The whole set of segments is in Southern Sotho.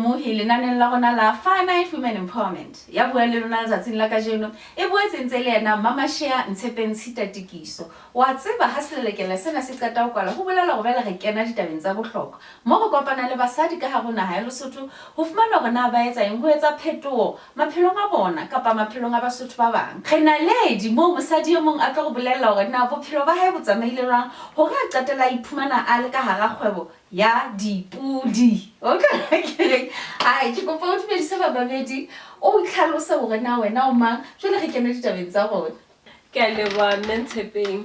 amohe lenaneng la rona la Finite Women Empowerment. Ya bua le lona letsatsing la kajeno e boetse ntse le yena Mamashiya Ntšepeng Tšita Tikiso. Wa tseba ha selelekela sena se qeta ho kwala ho bolela gore bela re kena ditabeng tsa bohlokwa. Mo go kopana le basadi ka hare naha ya Lesotho ho fumana hore na ba etsa eng ho etsa phetoho maphelong a bona kapa maphelong a Basotho ba bang. Re na ledi mo mosadi e mong a tlo go bolella hore na bophelo ba hae bo tsamaile jwang hore a qetela iphumana a le ka hara kgwebo ya dipudi. Okay, ai ke kopa o dumedise ba babedi o itlhalose hore na wena o mang jwale re kena ditabeng tsa rona. Ke a leboha mme Ntšepeng.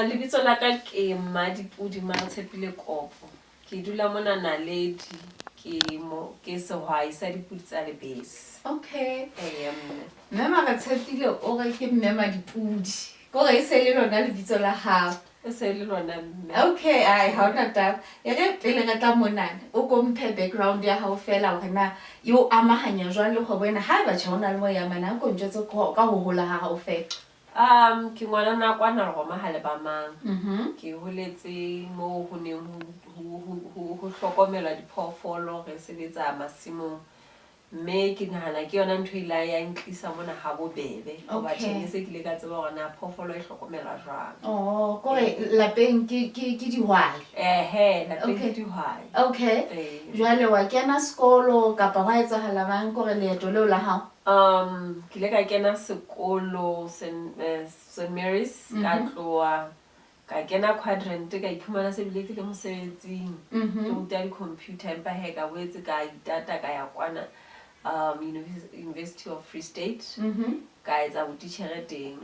Lebitso la ka ke Malipoli Maretsepile Kopo. Ke dula mona Naledi ke sehwai sa dipudi tsa lebese. Okay. Mme Maretsepile o re ke mme Madipudi. Ko re se le lona lebitso la hao. Okay, ai ha ona taba. E re pele re tla monana o komphe background ya hao fela hore na yo amahanya jwang le kgwebo ena ha ba tshwana le mo ya mana ko ntjetse ka ho hola ha hao fela. Ke ngwana na kwana Roma ha le ba mang. Ke holetse mo ho ne ho hlokomela diphoofolo re sebetsa masimong. Mme ke nahana ke yona ntho ile ya ntlisa mona ha bobebe ho ba tjhe se ke le ka tseba hore na phoofolo e hlokomela jwang. Oh, ko lapeng ke dihwai. Lapeng ke dihwai. Okay. Jwale wa kena sekolo kapa wa etsahala bang ko re leeto leo la hao? Ke le ka kena sekolo St Mary's ka tloa ka kena quadrant ka iphumana se bile ke le mosebetsing ke ruta di-computer empa he ka boetse ka itata ka ya kwana University of Free State ka etsa botitjhere teng.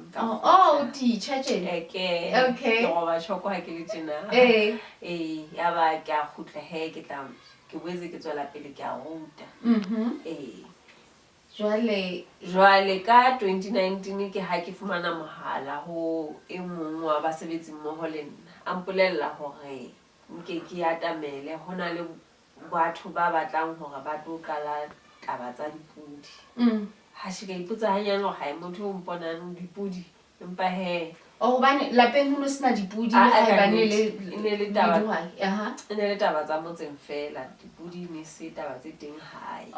Teacher tjena. Okay. Ke roba tshoko ha ke le tjena. Ya ba ke a khutla he ke boetse ke tswela pele ke a ruta. Jwale ka 2019 ke ha ke fumana mohala ho e mong wa basebetsi mmoho le nna a mpolella hore nke ke atamele hona le batho ba batlang hore ba tlo qala taba tsa dipudi. Ha se ka ipotsa hanyane hore ha motho o mponang dipudi empa he bane lapeng ho no sena dipudi le ha bane le taba tsa motseng fela dipudi ne se taba tse teng hae.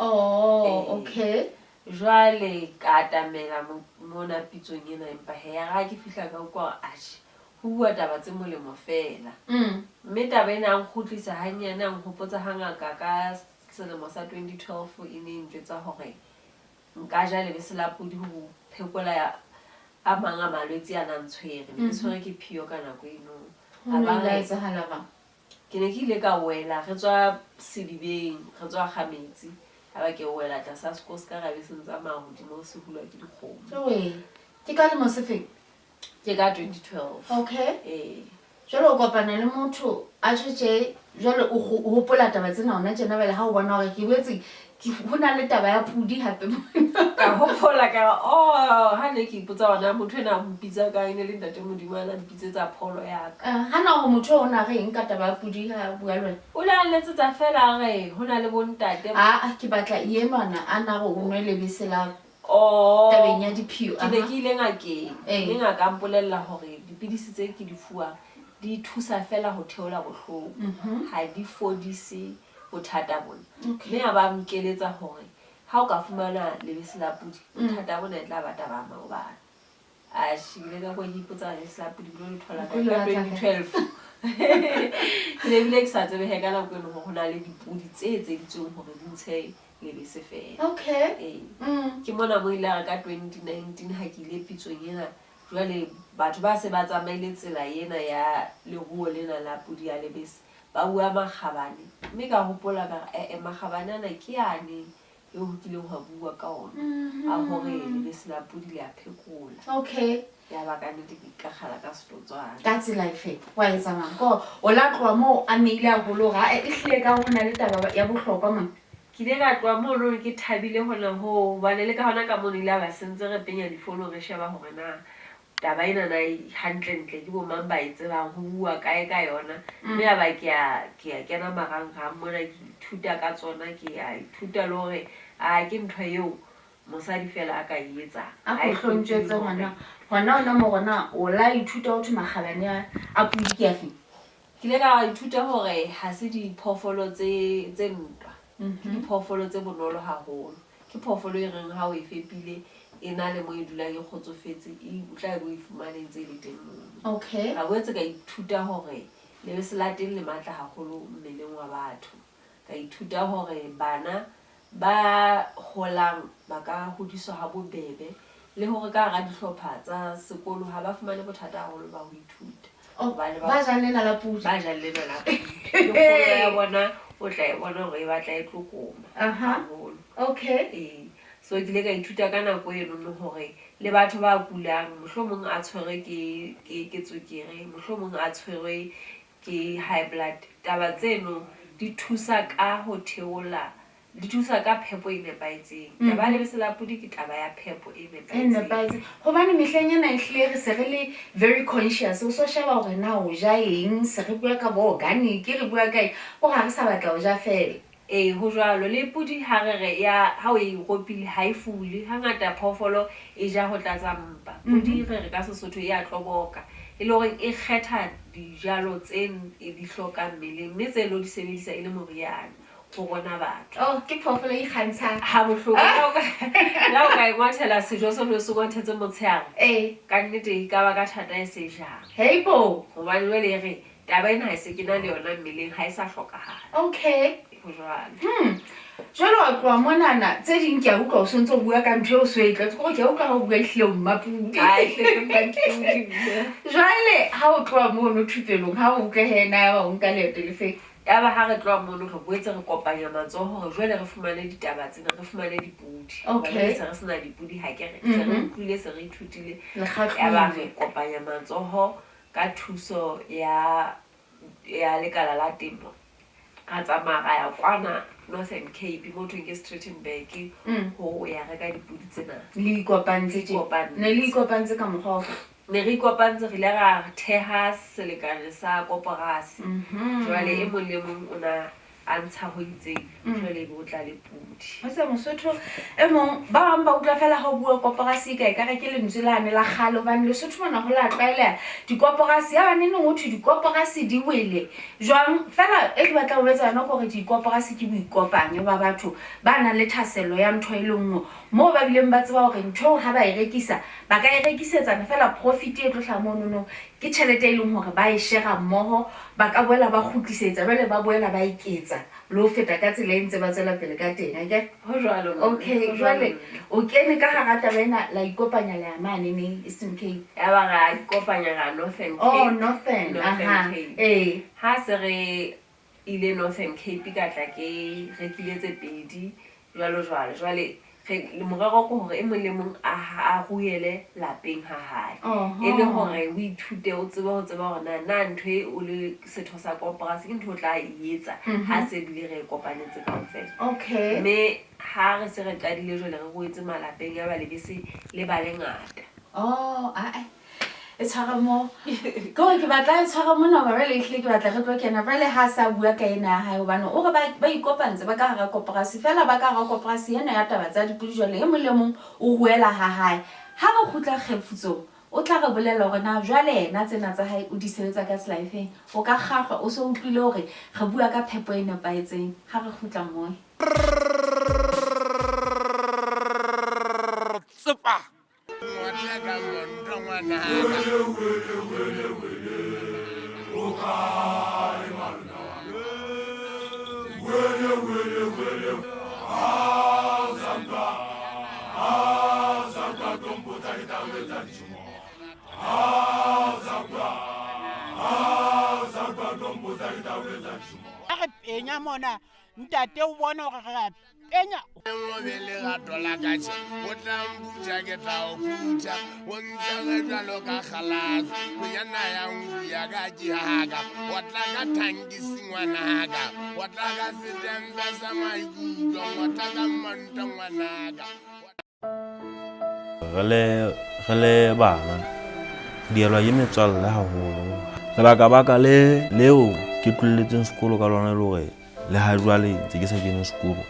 Okay. Jwale ka atamela mona pitsong ena empa he ya ga ke fihla ka kwa atjhe ho bua taba tse molemo fela. Mme taba ena ang khutlisa hanyane ang hopotsa hangaka ka selemo sa 2012 e ne ntjwetsa hore nka ja lebese la pudi ho phekola ya a mang a malwetse a nang tshwere ke tshwere ke phio ka nako eno. Ha ba la etsahala ba ke ne ke ile ka wela re tswa sedibeng re tswa kgametsi ha ke wela tla sa sko ska ga be sentsa mahodimo se hulwa ke dikgomo. Ke ka le mo se feng ke ka 2012. Okay. Jwale o kopana le motho a tshwetse jwale o hopola taba tsena ona tjena bele ha o bona hore ke boetse ho na le taba ya pudi hape ka hopola ka ha ne ke ipotsa ona motho ena mpitsa ka ene le ntate modimo ana mpitsetsa pholo ya ka. Ha na ho motho o na re eng ka taba ya pudi ha bua le wena o la letsetsa fela re ho na le bontate ke batla iemana ana go nwe lebese la tabeng ya diphio. Ke ne ke ile ngakeng le ngaka mpolella hore dipidisi tse ke di fuwa di thusa fela ho theola bohloko ha di fodise bothata bona. Mme a ba mkeletsa hore ha o ka fumana lebese la pudi bothata bona e tla ba taba maobane. A shile ka go ipotsa lebese la pudi lo le thola ka 2012 ke le bile ke sa tsebe he ka nako eno ho na le dipudi tse ditsong hore di ntshe lebese fela. Ke mona mo ile ka 2019 ha ke ile pitsong ena jwale batho ba se ba tsamaile tsela ena ya leruo lena la pudi ya lebese ba bua makgabane mme ka hopola ka makgabane ana ke yane e ho kile ho bua ka ona a hore lebese la pudi le a phekola. Ya ba ka nnete ke ka khala ka stotswana ka tsela efe wa etsa mang ko o la tloa mo a meile a holo ga e hlile ka hona le taba ya bohlokwa mang ke le ka tloa mo lo ke thabile hona ho ba le ka hona ka mona ile ba sentse re penya difono re sheba hore na taba ena na hantle ke bo mang ba itsebang ho bua kae ka yona. Mme ya ba ke ya kena marangrang mona ke ithuta ka tsona ke ya ithuta le hore ke ntho eo mosadi fela a ka e etsa a go hlontshetse ngwana ona mo gona o la ithuta ho thuma kgalane a pudi ke afi ke le ka ithuta hore ha se diphoofolo tse ntwa ke diphoofolo tse bonolo haholo ke phoofolo e reng ha o e fepile e na le mo e dulang e kgotsofetse o tla bo e fumaneng tse le teng moo ga boetse ka ithuta hore lebese la teng le matla haholo mmeleng wa batho ka ithuta hore bana ba holang ba ka hodiswa ha bobebe le hore ka hara dihlopha tsa sekolo ha ba fumane bothata haholo ba ho ithuta ba jalela la pudi ya bona o tla e bona hore e batla e tlokoma haholo so ke ile ka ithuta ka nako eno hore le batho ba kulang mohlomong a tshwere ke tswekere mohlomong a tshwere ke high blood taba tseno di thusa ka ho theola di thusa ka phepo e nepahetseng taba le lebese la pudi ke taba ya phepo e nepahetseng hobane mehleng ena e hlile re se re le very conscious o so sheba hore na o ja eng se re bua ka bo organic re bua ka o ga re sa batla o ja fela ho jwalo le pudi ha re ya ha o e ropile ha e fule hangata phoofolo e ja ho tlatsa mpa pudi re ka Sesotho e a tloboka e le hore e kgetha dijalo tse e di hlokang mmeleng mme tse lo di sebedisa e le moriana go bona batho ke phoofolo e kgantshang ha bohloko la o ka ngwathela sejo se lo se ngwathetse motshehare ka nnete e ka ba ka thata e se jang heibo hobane le re taba ena ha se ke na le yona mmeleng ha e sa hlokahala jwale wa tloa monana tse ding ke a utlwa o sontse o bua ka ntho eo so e tletse kore ke a utlwa ga o bua ehlile o mmapudi jwale ha o tloa mono thupelong ha o utlwe hena ya ba o nka leeto le feng ya ba ha re tloa mono re boetse re kopanya matsoho hore jwale re fumane ditaba tsena re fumane dipudi se re sena dipudi ha ke re re utlwile se re ithutile ya ba re kopanya matsoho ka thuso ya lekala la temo ka tsamaya ga ya kwana Northern Cape mo thweng ke Strattenburg ho ya reka dipudi tsena le ikopantse ka mokgwa ne re ikopantse re ile ra theha selekane sa koporasi jwale e mong le mong o na a ntsha ho itseng jwale bo tla le pudi ha se Mosotho e mong ba bang ba utlwa fela ha o bua koporasi ka re ke lentswe lane la khalo bane Lesotho bona ho la tlwaela dikoporasi ya bane neng ho thwe dikoporasi di wele jwang fela e ke batla ho etsa yona gore dikoporasi ke boikopanye ba batho ba na le thaselo ya ntho e lengwe mo ba bileng ba tseba hore ntho ha ba e rekisa ba ka e rekisetsana fela profit e tlohla monono ke tšhelete e leng hore ba e share mmoho ba ka boela ba khutlisetsa bele ba boela ba iketsa lo feta ka tsela e ntse ba tsela pele ka teng ke ho jwalo jwale o kene ka ga rata bena la ikopanya le amane ne Eastern Cape ya ba ga ikopanya ga Northern Cape ha se re ile Northern Cape ka tla ke rekile tse pedi jwale le morero ko hore e mong le mong a ruele lapeng ha hae e le hore o ithute o tsebe hore na ntho e o le setho sa koporasi ke ntho o tla e etsa ha se bile re kopanetse kaofela mme ha re se re qadile jwale re goetse malapeng ya ba lebese le ba le ngata e tshwara mo go ke batla e tshwara mona ba le hle ke batla re tlo kena ba le ha sa bua ka ena ha hobane o re ba ikopantse ba ka ga koporasi fela ba ka ga koporasi ena ya taba tsa dipudi jwale e mong le mong o ruela ha hae ha ba khutla kgefutso o tla re bolela hore na jwale ena tsena tsa hae o di sebetsa ka tsela efeng o ka kgahlwa o so utlwile hore re bua ka phepo e nepaetseng ha re khutla mo tsupa penya mona ntate o bona hore re penya mo bele ga dola ka tse o tla mpuja ke tla o puja o ntse re jalo ka khalas go yana ya ngu ya ga jihaga o tla ka thangi singwanaga o tla ka setembe sa maikulo o tla ka monto ngwanaga gele bana dielwa ye metswalle haholo lebaka leo ke tloletseng sekolo ka lona le hore le ha jwale tse ke sa kene sekolo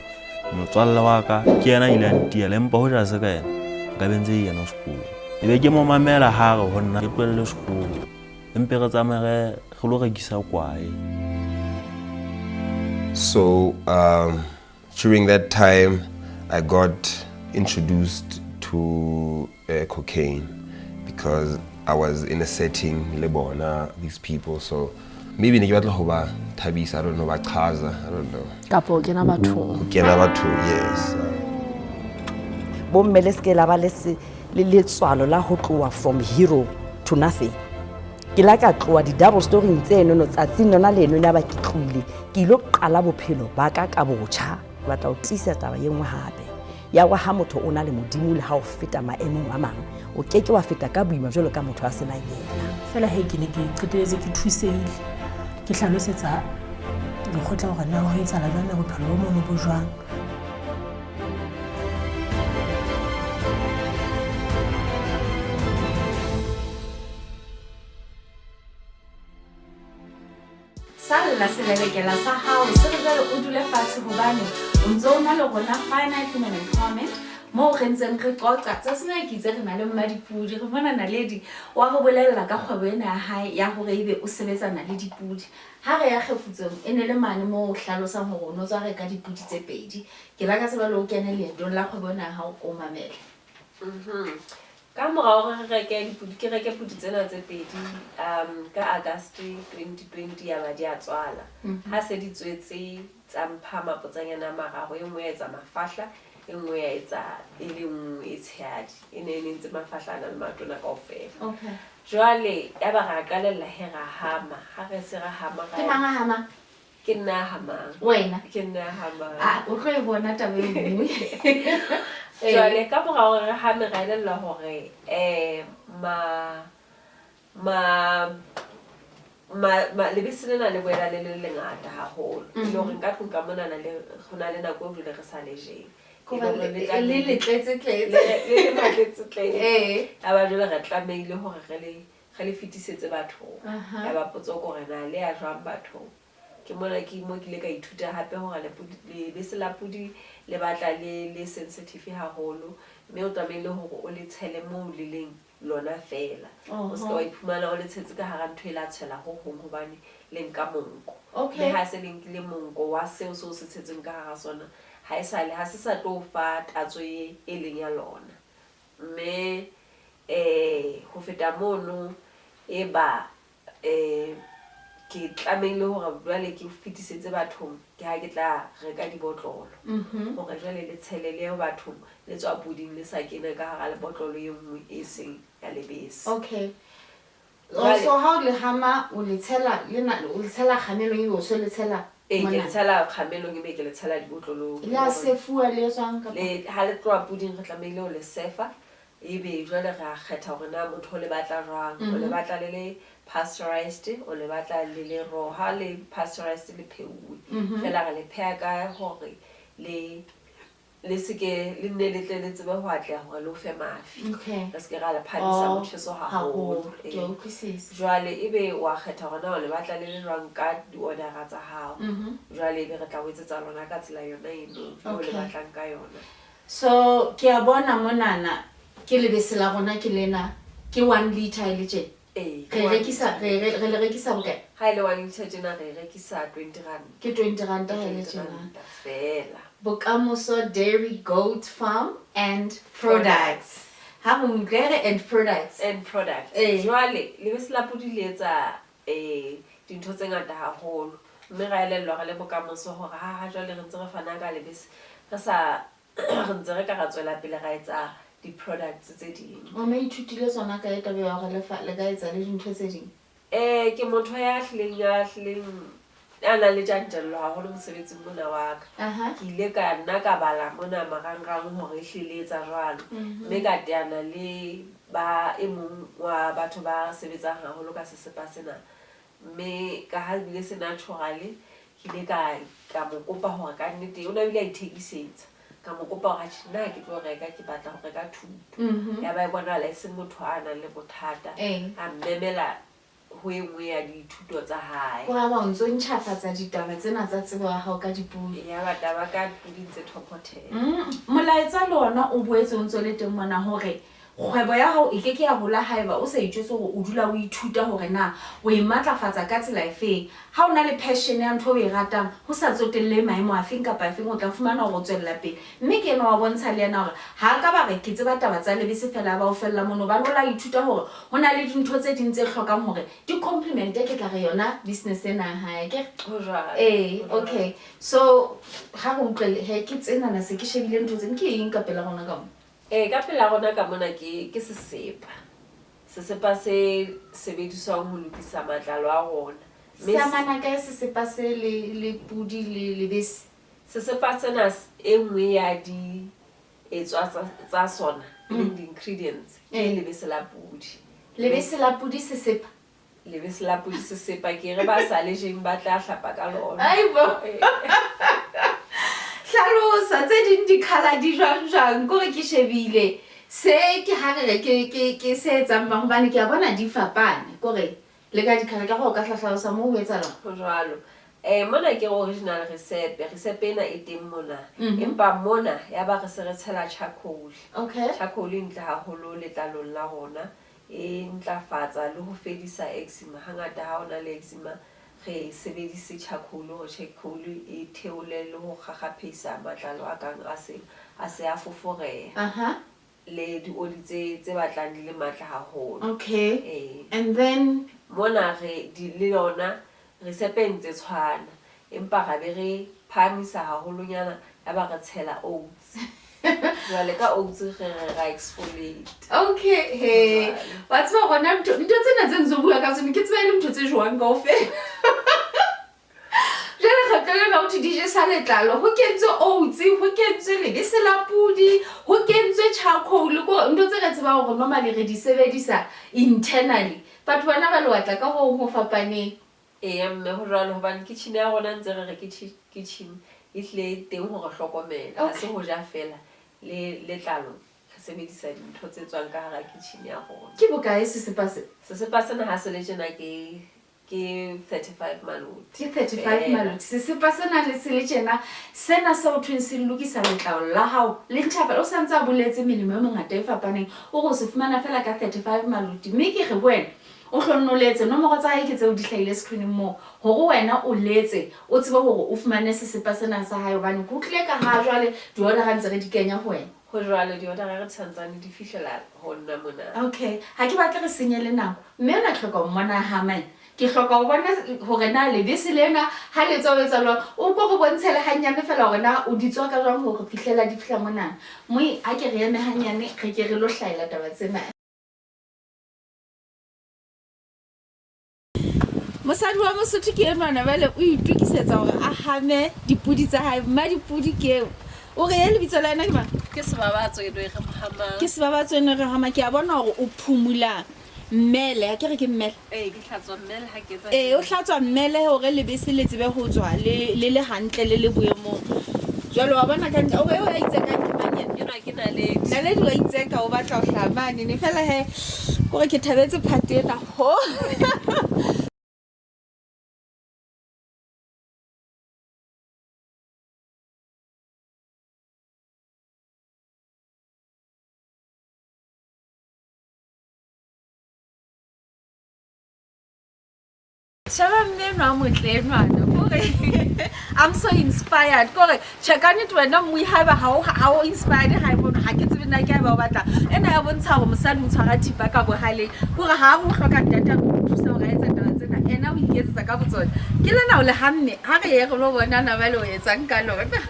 motswalle wa ka ke yena ile a ntia le mpa ho ja se ka yena nka bentse yena sekolo ebe ke mo mamela ha re ho nna ke tlwelle sekolo empe re tsamaye re lo rekisa kwae So During that time, I got introduced to cocaine because I was in a setting, lebona, these people, so maybe ne ke batla go ba thabisa, I don't know, ba chaza, I don't know. Kapo ke na batho. Ke na batho, yes. Bo mmele ske la ba le letswalo la ho tloa from hero to nothing. Ke la ka tloa di double story ntse eno tsatsing lona leno na ba ke tlwile ke ilo qala bophelo ba ka ka botjha ba tla o tisa taba ye nngwe hape ya wa ha motho o na le modimo le ha o feta maemong a mang o keke wa feta ka boima jalo ka motho a sena yena Fela he ke ne ke qeteletse ke thuseile ke hlalosetsa lekgotla hore na ho etsa la jana bophelo bo mono bo jwang. Salla selelekela sa hao se re jalo o dule fatshe hobane o ntse o na le rona finite human empowerment mo re ntseng re qoqa tsa sena ke itse re na le mmadipudi re bona naledi wa go bolella ka kgwebo ena ya hae ya hore ebe o sebetsana le dipudi ha re ya kgefutseng e ne le mane mo o hlalosang hore o no tswa re ka dipudi tse pedi ke la ka tseba le o kene leetong la kgwebo ena ya hao ko mamela Ka morao re reke dipudi ke reke pudi tsena tse pedi ka August 2020 ya ba di a tswala ha se di tswetse tsa mpha mapotsanyana mararo e nngwe ya etsa mafahla e nngwe ya etsa e le nngwe e tshehadi e ne e ntse mafahlana le matona kaofela jwale ya ba ra qalella he ra hama ha re se ra hama ke manga hama ke nna hamang wena ke nna hamang o tlo e bona taba e nngwe jwale ka morao re ha me ra elella hore lebese lena le boela le lengata haholo le hore nka tlong ka mona le gona le nako e re sa le jeng le tletse aba jwale re tlameile hore re le fetisetse bathong ya ba potso gore na le ya jwang bathong ke mona ke mo ke le ka ithuta hape hore lebese la pudi le batla le sensitive haholo mme o tlameile hore o le tshele mo le leng lona fela o se ka iphumana o le tshetse ka hara ntho e la tshela ho hong hobane le nka monko le ha se le monko wa seo se o se tshetseng ka hara sona ha se sa tlo fa tatso e leng ya lona mme ho feta mono e ba ke tlameile hore jwale ke fetisetse bathong ke ha ke tla reka dibotlolo hore jwale le tshelele ho bathong le tswa puding le sa kena ka hara le botlolo e nngwe e seng ya lebese so how le hama o le tshela kgamelong e o so le tshela ke le tshela kgamelong e ke le tshela dibotlolong le a sefua le tswang ka ha le tloa puding re tlameile ho le sefa ebe jwale re a kgetha hore na motho o le batla jwang o le batla le pasteurized o le batla le raw ha le pasteurized le pheuwe fela re le pheha ka hore le seke le nne le tle le tsebe ho atleha hore le o fe mafi ka seke ra le phadisa motjheso haholo jwale ebe wa kgetha hore na o le batla le jwang ka di-ordera tsa hao jwale ebe re tla o etsetsa lona ka tsela yona eno o le batlang ka yona so ke a bona monana ke lebese la rona ke lena ke 1 liter le tje re le rekisa bokae ha ile 1 liter tjena re rekisa 20 rand ke 20 rand ha ile tjena fela Bokamoso Dairy Goat Farm and Products ha mo utlere and products jwale lebese la pudi le etsa dintho tse ngata haholo mme ra elellwa le Bokamoso hore ha jwale re ntse re fana ka lebese re sa re ntse re ka ra tswela pele ra etsa di-products tse ding o me ithutile tsona ka etabe ya gore le ka etsa le dintho tse ding ke motho ya hlileng ana le tjantello haholo mosebetsing mona wa ka ke ile ka nna ka bala mona marangrang hore ehlile etsa jwalo mme ka teana le ba emong wa batho ba sebetsang haholo ka sesepa sena mme ka ha bile se natural ke ile ka mo kopa hore ka nnete o na bile a ithekisetsa ka mo kopa hore nna ke tlo reka ke batla ho reka thuto ya ba e bona le se motho a nang le bothata a mmemela ho engwe ya dithuto tsa hae wa ba ntso ntšhafatsa ditaba tsena tsa tsebo ya hao ka dipudi ya batla ba ka pudi tse top 10 molaetsa lona o boetse o ntso le teng mona hore kgwebo ya hao e keke ya hola haeba o sa itjwetse hore o dula o ithuta hore na o imatlafatsa ka tsela efeng. Ha o na le passion ya ntho o e ratang ho sa tsotelle maemo a feng kapa efeng o tla fumana hore o tswella pele. Mme ke ena wa bontsha le yena hore ha ka ba re ke tseba taba tsa lebese fela ba o fella mono ba nola ithuta hore ho na le dintho tse ding tse hlokang hore di compliment ke tla re yona business ena ha ke okay. So ha go utlwele he ke tsena na se ke shebile ntho tse ke eng ka pela gona ka mo ka pela gona ka mona ke sesepa se sebediswang ho lokisa matlalo a rona. Samana ka sesepa se le pudi le lebese. Sesepa sena e nngwe ya di etswa tsa sona the ingredients ke lebese la pudi. Lebese la pudi sesepa. Lebese la pudi sesepa ke re ba sa le jeng ba tla hlapa ka lona. Aibo. Hlalosa tse ding di khala di jwang gore ke shebile se ke ha re ke se etsang bang bane ke a bona di fapane gore le ka di khala ka go ka hlahlosa mo ho etsa go jwalo. Mona ke original recipe ena e teng mona empa mona ya ba re se re tshela charcoal. Okay. Charcoal e ntle haholo letlalong la rona e ntlafatsa le ho fedisa eczema. Hangata ha ona le eczema re sebedise charcoal ho charcoal e theole le ho gagapheisa matlalo a kang a se a foforeha. Le di oli tse batlang di le matla haholo. Okay. And then mona re di le yona recipe ntse tshwana empa ga be re phamisa haholonyana ya ba re tshela oats. Jwale ka oats re ra exfoliate. Okay. Hey, what's ba gona ntho tsena tse nzo bua ka tsone ke tseba ile ntho tse jwang kaofela. Jwale khatlele ba o di je sa letlalo ho kentswe oats ho kentswe lebese la pudi ho kentswe charcoal go ntho tse re tseba hore normally re di sebedisa internally but bana ba le watla ka ho fapaneng. Mme ho jwalo hobane kitchen ya rona ntse re re kitchen e hle teng hore hlokomela ha se ho ja fela le letlalo re sebedisa dintho tse tswang ka hara kitchen ya rona. Ke bokae sesepa sena ha se le tjena ke 35 maluti. Ke 35 maluti. Sesepa sena le se le tjena sena se o thweng se lokisa letlalo la hao le ntjhapa o santsa boletse melemo e mengata e fapaneng o go se fumana fela ka 35 maluti. Mme ke re wena o hlonnoletse nomoro tsa hae ke tseo di hlahile screen mo hore wena o letse o tsebe hore o fumane sesepa sena sa hae hobane go tle ka ha jwale di order ntse re di kenya ho wena. Ho jwale di order re tsantsane di fihlela hona mona. Okay. Ha ke batle re senyele nako. Mme ona tlhoka o mona ha mai. Ke hloka ho bona hore na lebese lena ha le tswa etsa lo o go go bontshele hanyane fela hore na o di tswa ka jwang hore fihlela di fihla mona. Moi a ke re eme hanyane re ke re lo hlaela taba tsena. Mosadi wa Mosotho ke enwana bale o itukisetsa hore a hame dipudi tsa hae mma dipudi keo o re le bitso la ena ke mang ke sebabatso e re hama ke sebabatso ene re hama ke a bona hore o phumula mmele a ke re ke mmele ke hlatswa mmele ha ke etsa o hlatswa mmele hore lebese le tsebe ho tswa le hantle le boemong jwale wa bona ka o re o a itse ka kimanyana yona ke naledi naledi wa itse ka o batla o hlamane ne fela he gore ke thabetse phate ena ho I'm so inspired. Kore chekane twena mo ihaba ha o inspired ha mo ha ke tsebe na ke ba batla ena ya bontsha go mosadi o tshwara thipa ka bohale kore ha go hloka data go thusa go etsa taba tsena ena o iketsa ka botsona ke lena o le hamme ha re ye go lo bona na ba le o etsang ka lona.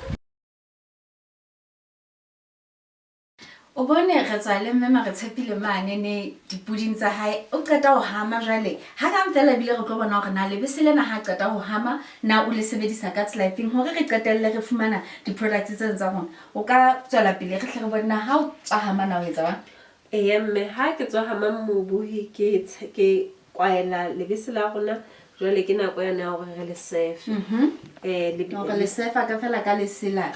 O bone re tswa le mme Maretsepile mane ne dipuding tsa hae o qeta ho hama jwale ha ka mfela bile re tlo bona hore na lebese lena ha qeta ho hama na o le sebedisa ka tsela efeng hore re qetelle re fumana di products tse tsa rona o ka tswela pele re hle re bona ha o tswa hama na o etsa ba mme ha ke tswa hama mobuhi ke kwaela lebese la rona jwale ke nako yana hore re le safe le sefa ka fela ka lesela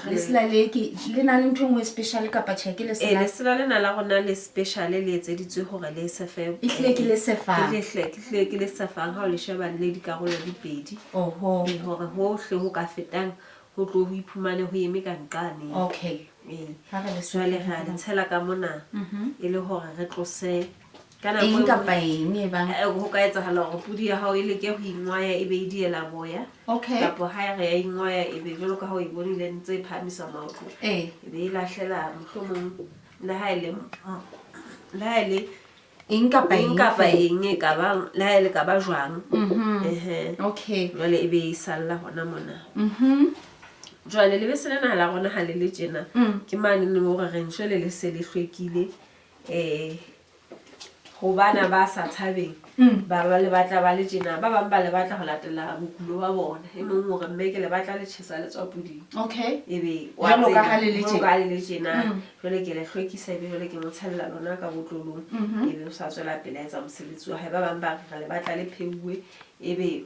le ke le na le ntho ngwe special ka pa check le sela lesela lena la gona le special le etseditswe hore le sefe ke le sefa ke le sefa ha o le sheba le dikarolo di pedi hore ho hle ho ka fetang ho tlo ho iphumane ho eme ka nqane. Okay jwale re a le tshela ka mona e le hore re tlose ka nako eng kapa eng e bang go ka etsahala gore pudi ya hao e leke go ingwaya e be e diela boya kapo ha re ya ingwaya e be jalo ka ha o e bonile ntse e phamisa maotlo e be e lahlela mohlomong le ha ele eng kapa eng e ka bang le ha ele ka ba jwang jwale e be e salla hona mona jwale le be se lena la gona ha le le tjena ke mane ne mo re ntshwele le se le hlwekile go bana ba sa tshabeng ba le batla ba le tjena ba bang ba le batla go latela bokulo ba bona e mong gore mme ke le batla le tshisa le tswa puding e be wa ka ha le le tjena jwale ke le hlwekisa e be jwale ke mo tshella lona ka botlolong e be o sa tswela pele etsa mosebetsi wa hae ba bang ba re le batla le pheuwe e be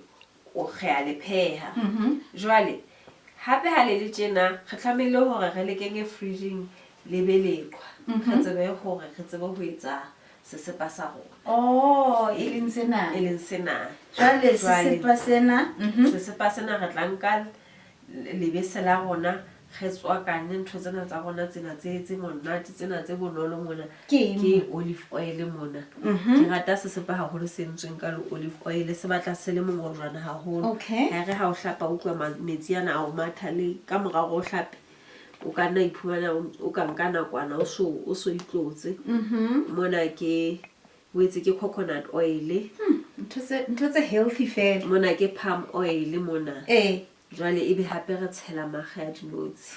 o kgea le pheha jwale hape ha le le tjena re tlamehile hore re le kenye freezing le belekwa re tsebe hore re tsebe ho etsa sesepa sa rona e leng sena jwale sesepa sena re tla nka lebese la rona re tswakane ntho tsena tsa rona tsena tse monate tsena tse bonolo mona ke olive oil mona ke rata sesepa haholo se entsweng ka olive oil se batla se le mongolwana haholo ha re ha o hlapa o kwa metsi ana a o matha le ka morao o hlape o ka nna iphumana o ka nka nakwana o so itlotse mona ke wetse ke coconut oil ntho tse healthy fela mona ke palm oil mona jwale e be hape re tshela maga ya dinotsi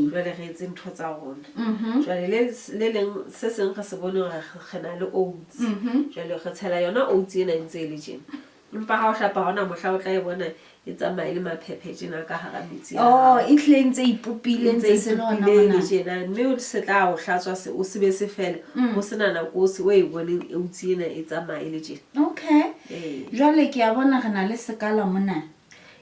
jwale re etse ntho tsa rona jwale le leng se seng re se bone gore re na le oats jwale re tshela yona oats ena ntse e le tjena empa ha o hlapa hona mohla o tla e bona e tsamaile maphephe tjena ka hara metsi e hleng tse ipopile ntse se lona mona tjena mme o se tla o hlatswa se o sebe se fela o sena nako o se o e boneng oats ena e tsamaile tjena jwale ke a bona re na le sekala mona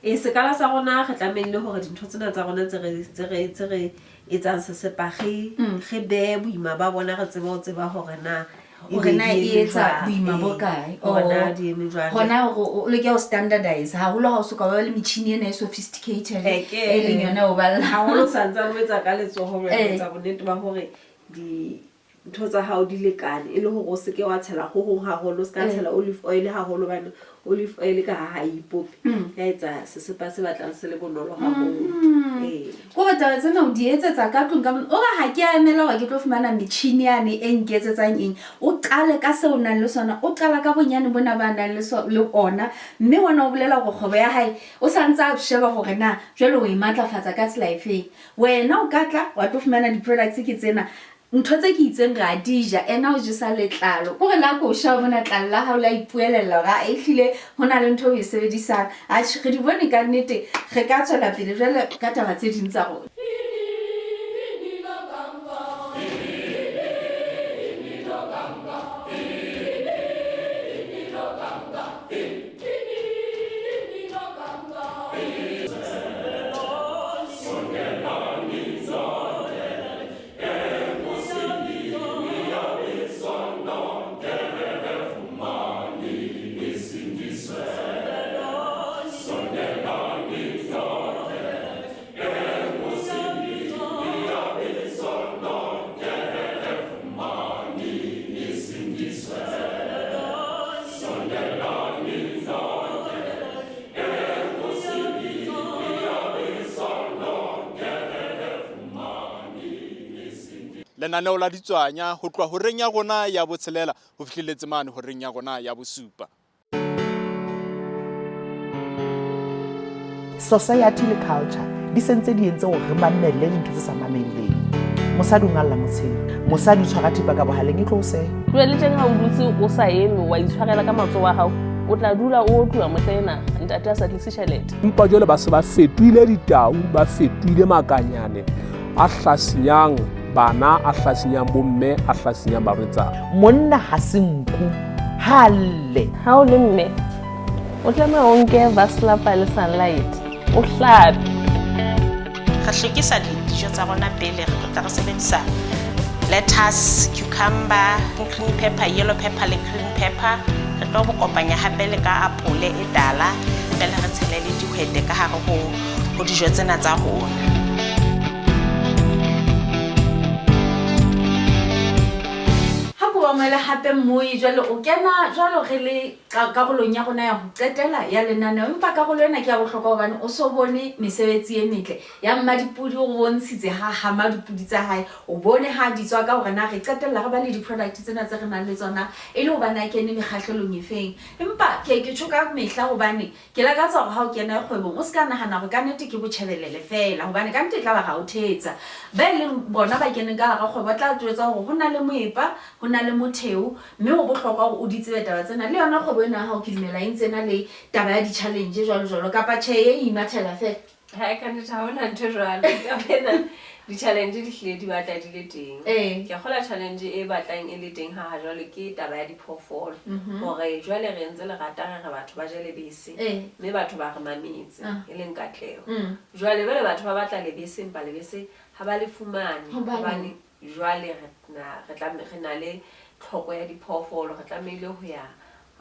sekala sa rona re tlamehile hore dintho tsena tsa rona tse re etsang sesepa ge be boima ba bona re tseba hore na e etsa boima bo kae gona o le ke o standardize haholo ha o soka ba le metšhini ena e sophisticated e leng yona o balla haholo santsa o etsa ka letsogo re etsa bonnete ba hore ntho tsa hao di lekane e le hore o se ke wa tshela go gong haholo se ka tshela olive oil haholo bana olive oil ka ha ipopi ya etsa sesepa se batlang se le bonolo haholo go batla tsena o di etsetsa ka tlong ka o ga ha ke a emela hore ke tlo fumana metšhini yane e nketsetsang eng o qale ka se o nang le sona o qala ka bonyane bona ba nang le ona mme wona o bolela gore kgobo ya hae o santse a sheba gore na jwale o e matlafatsa ka tsela efeng wena o ka tla wa tlo fumana di-products ke tsena ntho tse ke itseng ga dija ena o jesa letlalo kore la ko sha bona tlalo la ha o la ipuelela ga e hlile hona le ntho o e sebedisang a re di bone ka nnete re ka tswela pele jwale ka taba tse ding tsa rona lenaneo la ditswanya ho tloha ho reng ya rona ya botshelela ho fihlelletse mane ho reng ya rona ya bosupa society le culture di sentse di entse hore re mamelle dintho tse sa mamelleng mosadi o ngalla motshelo mosadi o tshwara thipa ka bohaleng e tlo o seha le teng ha o dutse o sa eme wa itshwarela ka matsoho a hao o tla dula o tloha motlena ntate a sa tlise tjhelete empa jwale ba se ba fetohile ditau ba fetohile makanyane a hlasinyang bana a hlasinyang bomme a hlasinyang barwetsana monna ha se nku halle ha o le mme o tlameha o nke vaslapa le sunlight o hlape re hlokisa dijo tsa rona pele re tla re sebedisa lettuce cucumber green pepper yellow pepper le green pepper re tlo bo kopanya hape le ka apole e tala pele re tshele le dihwete ka hare ho dijo tsena tsa rona omele hape moi jwale o kena jwalo re le karolong ya rona ya ho qetela ya lenaneo empa karolo ena ke ya bohlokwa hobane o so bone mesebetsi e metle ya mmadipudi o bontshitse ha madipudi tsa hae o bone ha di tswa ka hore na re qetella re ba le di-product tsena tse re nang le tsona e le hobane a kene mekgahlelong e feng empa ke tshoka mehla hobane ke la ka tsa hore ha o kena kgwebong o se ka nahana hore ka nnete ke botjhelelele fela hobane ka nnete tla ba ga o thetsa ba e leng bona ba kene ka hara kgwebo ba tla tjwetsa hore ho na le moepa ho na le motheo mme ho bohlokwa hore o di tsebe taba tsena le yona kgwebo ena ha o ke dumela e ntse na le taba ya di-challenge jwalo kapa tjhe e imathela fela ha ka nnete ha hona ntho jwalo ka di-challenge di hlile di batla di le teng ke kgola challenge e batlang e le teng ha jwale ke taba ya diphoofolo hore jwale re ntse le ratang re batho ba je lebese mme batho ba re mametse e leng katleho jwale bale batho ba batla lebese empa lebese ha ba le fumane hobane jwale re na le tlhoko ya diphoofolo re tlamehile ho ya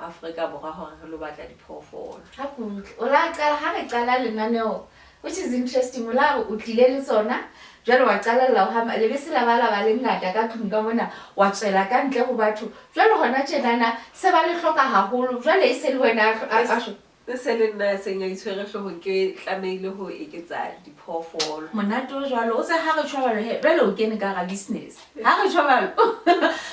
Afrika Borwa hore re lo batla diphoofolo ha re qala lenaneo which is interesting o la o tlile le tsona jwale wa qala la o hama lebese la ba le ngata ka tlung ka mona wa tswela ka ntle go batho jwale hona tjenana se ba le hloka haholo jwale e se le wena a se le nna senya itshwere hlohong ke tlamehile ho eketsa diphoofolo monate o jwalo o se ha re tshwabalo he jwale o kene ka ga business ha re tshwabalo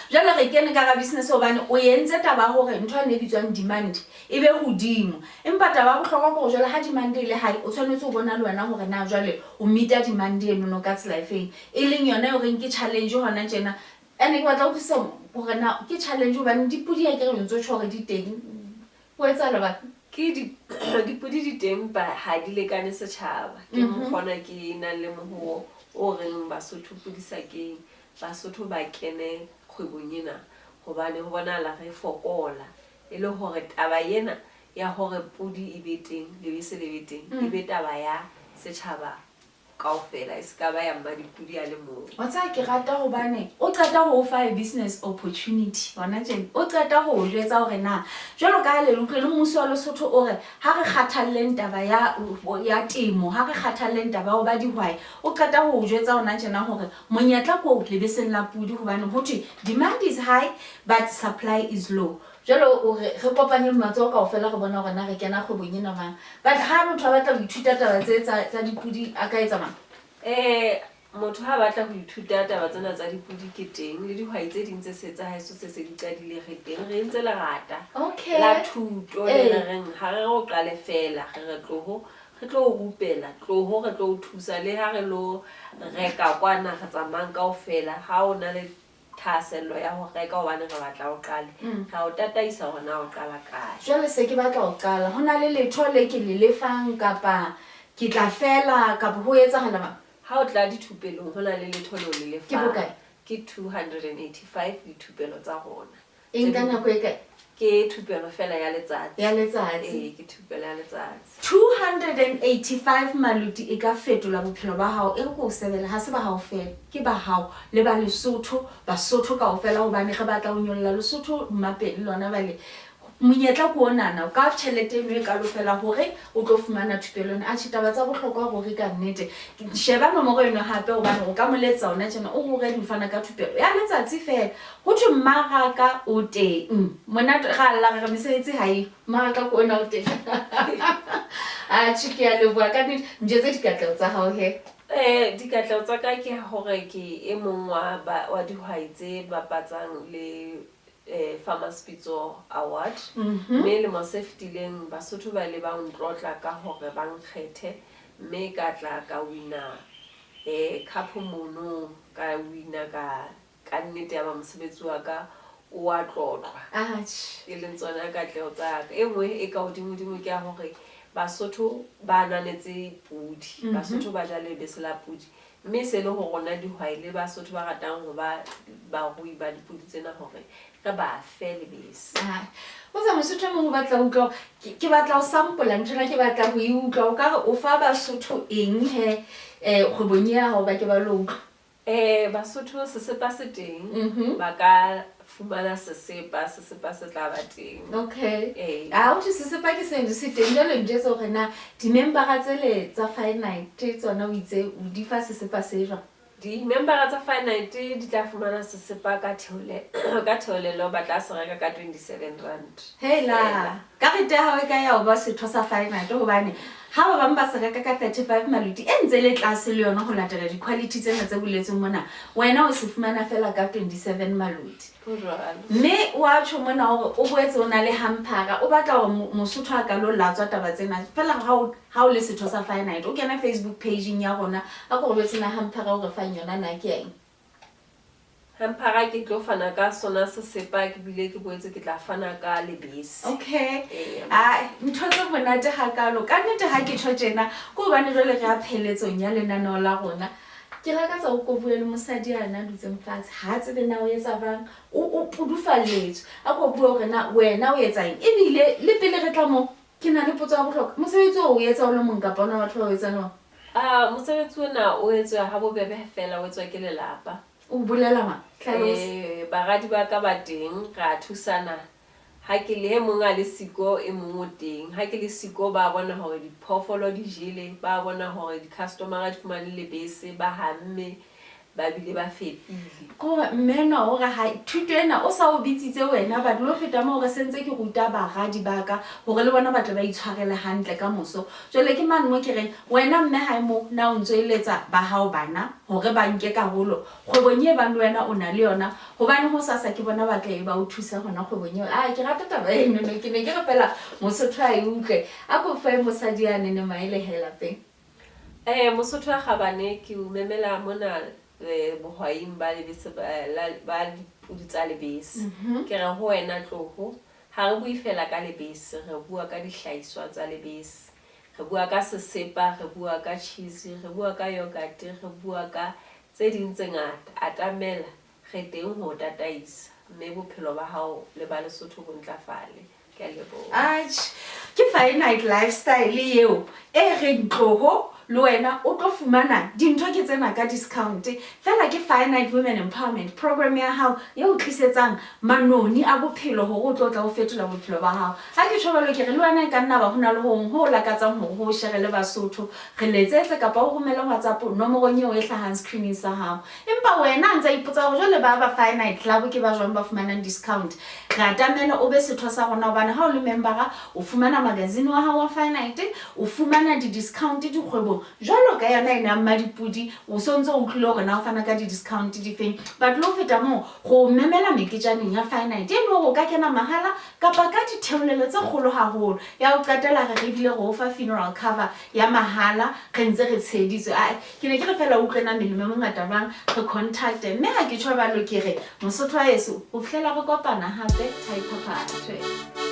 jwale re kene ka ga business hobane o entse taba hore ntho ne bitswang demand e be hodimo empa taba bohlokwa go jwale ha demand ile hae o tshwanetse o bona le wena hore na jwale o meeta demand eno no ka tsela efeng e leng yona o reng ke challenge hona tjena ene ke batla go tsisa hore na ke challenge hobane dipudi ya ke re ntse tshware di teng ho etsa le ba ke dipudi di teng ba ha di lekane setjhaba ke mona ke na le moho o reng Basotho pudisa ke Basotho ba kene kgwebong ena hobane ho bona la re fokola e le hore taba ena ya hore pudi e be teng lebese le be teng e be taba ya setjhaba kaofela e ska ba ya mmadipudi a le mong wa tsa ke rata hobane o qeta ho fa business opportunity hona tjena o qeta ho jwetsa hore na jwalo ka le utlwe le mmuso wa Lesotho o re ha re kgathalleng taba ya temo ha re kgathalleng taba ho ba dihwai o qeta ho jwetsa hona tjena hore monyetla ko lebeseng la pudi hobane ho thwe demand is high but supply is low jalo re kopanye matso kaofela re bona hore na re kena kgwebong ena mang but ha motho a batla ho ithuta taba tsa dipudi a ka etsa mang motho ha batla ho ithuta taba tsena tsa dipudi ke teng le dihwai tse ding tse setsa haeso se di qadile re teng re ntse le rata la thuto le reng ha re go qale fela re tlo rupela re tlo thusa le ha re lo reka kwana ga tsamang kaofela ha ona le thasello ya ho reka hobane re batla ho qala ga o tataisa hona ho qala kae jwale se ke batla ho qala hona le letho le ke le lefang kapa ke tla fela kapa ho etsahala ba ha o tla dithupelong hona le letho le le lefang ke bokae ke 285 dithupelo tsa rona e nka nako e kae ke thupelo fela ya letsatsi ke thupelo ya letsatsi 285 maluti e ka fetola bophelo ba hao e re go sebela ha se ba hao fela ke ba hao le ba Lesotho Basotho kaofela hobane re batla ho nyolla Lesotho mmapeng lona bale monyetla ko onana ka tjhelete eno e ka lofela hore o tlo fumana thupelong a tshitaba tsa bohlokwa hore ka nnete sheba nomoro eno hape hobane o ka moletsa ona tjena o go re di fana ka thupelo ya letsatsi fela ho thwe mmaraka o teng mona ga alla re mesebetsi hae mmaraka ko ona o teng a tshike ya le bua ka nnete njetse dikatleho tsa hao he dikatleho tsa ka ke hore ke e mong wa dihwai tse bapatsang le Farmers Pitso Award mme le mo se fetileng Basotho ba le ba ntlotla ka hore ba nkgethe mme ka tla ka wina cup mono ka wina ka nnete ya ba mosebetsi wa ka o a tlotlwa e leng tsona ka tleo tsa ka e nngwe e ka hodimo ke ya hore Basotho ba nanetse pudi Basotho ba ja lebese la pudi mme se le ho rona dihwai le Basotho ba ratang ho ba rui ba dipudi tsena hore re ba fe lebese o tsa Mosotho mo batla utlwa ke batla o sample ntshana ke batla ho utlwa o ka re o fa Basotho eng he kgwebong ya hao ba ke ba lo utlwa Basotho se sepa se teng ba ka fumana sesepa se tla ba teng okay o tse sesepa ke se teng jalo ntse hore na di member tsele tsa finite tsona o itse o di fa sesepa se jwa Di-member tsa finite di tla fumana sesepa ka theolelo ba tla se reka ka 27 rand. Hela, karete ya hao e ka ya o ba setho sa finite hobane ha ba bang ba se reka ka 35 maluti e ntse le tlase le yona ho latela di-quality tsena tse boletseng mona wena o se fumana fela ka 27 maluti. Mme wa tjho mona hore o boetse o na le hampara o batla hore Mosotho a ka lo latswa taba tsena fela ha o le setho sa finite o kena Facebook page ya rona a go botse na hampara o re fang yona na ke eng. Hampara ke tlo fana ka sona sesepa ke bile ke boetse ke tla fana ka lebese. Okay. Ntho tse monate ha kalo ka nnete ha ke tjho tjena ko bane jwale re a pheletsong ya lenaneo la rona. Ke lakatsa o ko bue le mosadi ana dutseng fatshe ha tsebe na o etsa bang o pudufalletswe a ko bue hore na wena o etsa eng ebile le pele re tla mo ke na le potso ya bohlokwa mosebetsi o etsa o le mong kapa ona batho ba o etsa no mosebetsi ona o etswa ha bobebe fela o etswa ke lelapa o bolela ma tlhalosa baradi ba ka ba teng ra thusana ha ke le mong a le siko e mong o teng ha ke le siko ba bona hore diphoofolo di jele ba bona hore di-customer di fumane lebese ba hamme ba bile ba fepile ko mmena o ga ha thuto ena o sa o bitsitse wena ba dilo feta mo re sentse ke ruta baradi baka hore le bona batho ba itshwarele hantle ka moso jole ke mane mo ke reng wena mme ha mo na o ntsoeletsa ba hao bana hore ba nke karolo kgwebonye ba le wena o na le yona hobane ho sasa ke bona ba tla ba o thusa hona kgwebonye ke rata taba eno ke ne ke re fela Mosotho a utlwe a ko fa mosadi ya nene maele hela pe Mosotho a gabane ke o memela mona bohwaing ba lebese ba dipudi tsa lebese ke re ho wena tloho ha re bui fela ka lebese re bua ka dihlahiswa tsa lebese re bua ka sesepa re bua ka cheese re bua ka yogurt re bua ka tse ding tse ngata atamela re teng ho tataisa mme bophelo ba hao le ba Lesotho bo ntlafale ke a leboha ke finite lifestyle eo re ntloho le wena o tlo fumana dintho ke tsena ka discount fela ke finite women empowerment program ya hao e o tlisetsang manoni a bophelo hore o tlo tla o fetola bophelo ba hao ha ke tshobelo ke re le wena ka nna ba hona le ho lakatsang hore ho share le Basotho re letsetse kapa o romela WhatsApp nomoro eo e hlahang screening sa hao empa wena ntse ipotsa hore jole ba finite club ke ba jwang ba fumanang discount ra tamela o be setho sa rona bana ha o le member o fumana magazine wa hao wa finite o fumana di discount di kgwebo jwalo ka yona ena mmadipudi o sontse o tlile hore na o fana ka di discount di feng ba tlo feta mo go memela meketjaneng ya finite e no go ka kena mahala kapa ka ditheolelo tse kgolo haholo ya o qetela re bile go fa funeral cover ya mahala re ntse re tsheditswe ke ne ke re fela o tlena melemo mongata bang re contact mme ha ke tshwa ba lo ke re Mosotho a yeso o fihlela re kopana hape ha iphaphathwe